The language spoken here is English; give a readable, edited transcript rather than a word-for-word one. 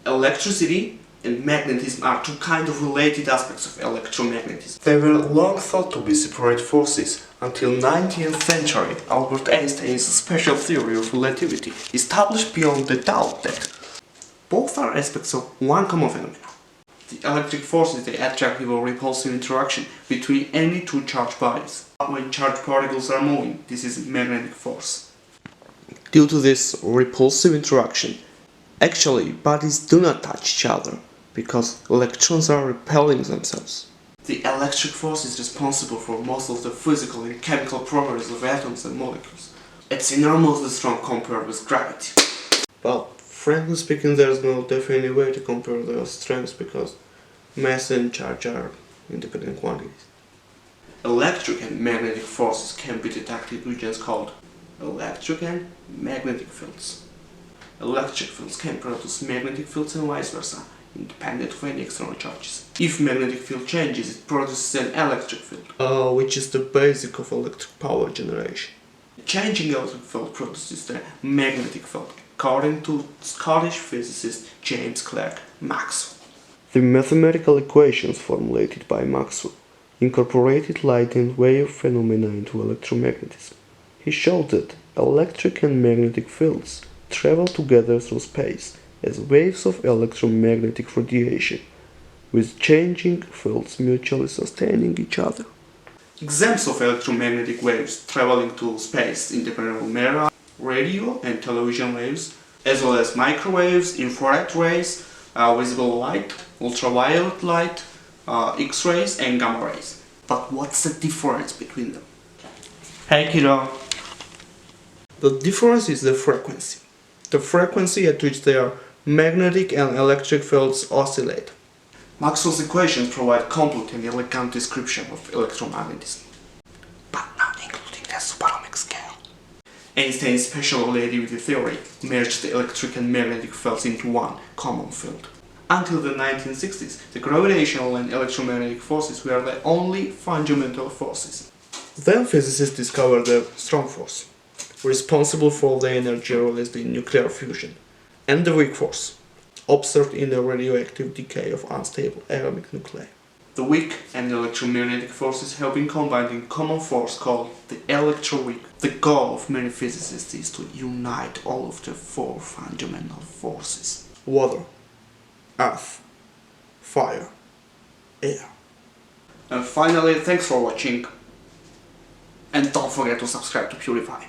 Electricity and magnetism are two kind of related aspects of electromagnetism. They were long thought to be separate forces until 19th century. Albert Einstein's special theory of relativity established beyond the doubt that both are aspects of one common phenomenon. The electric force is the attractive or repulsive interaction between any two charged bodies. When charged particles are moving, this is magnetic force. Due to this repulsive interaction, actually bodies do not touch each other because electrons are repelling themselves. The electric force is responsible for most of the physical and chemical properties of atoms and molecules. It's enormously strong compared with gravity. Well, frankly speaking, there's no definite way to compare their strengths because mass and charge are independent quantities. Electric and magnetic forces can be detected in regions called electric and magnetic fields. Electric fields can produce magnetic fields and vice versa, independent of any external charges. If magnetic field changes, it produces an electric field, which is the basic of electric power generation. Changing electric field produces the magnetic field, according to Scottish physicist James Clerk Maxwell. The mathematical equations formulated by Maxwell incorporated light and wave phenomena into electromagnetism. He showed that electric and magnetic fields travel together through space as waves of electromagnetic radiation, with changing fields mutually sustaining each other. Examples of electromagnetic waves traveling through space independent of radio and television waves, as well as microwaves, infrared rays, visible light, ultraviolet light, X-rays and gamma rays. But what's the difference between them? Hey kiddo! The difference is the frequency. The frequency at which their magnetic and electric fields oscillate. Maxwell's equations provide complete and elegant description of electromagnetism, but not including the subatomic scale. Einstein's special relativity theory merged the electric and magnetic fields into one common field. Until the 1960s, the gravitational and electromagnetic forces were the only fundamental forces. Then physicists discovered the strong force, responsible for the energy released in nuclear fusion, and the weak force, observed in the radioactive decay of unstable atomic nuclei. The weak and electromagnetic forces have been combined in common force called the electroweak. The goal of many physicists is to unite all of the four fundamental forces: water, earth, fire, air. And finally, thanks for watching, and don't forget to subscribe to Purify.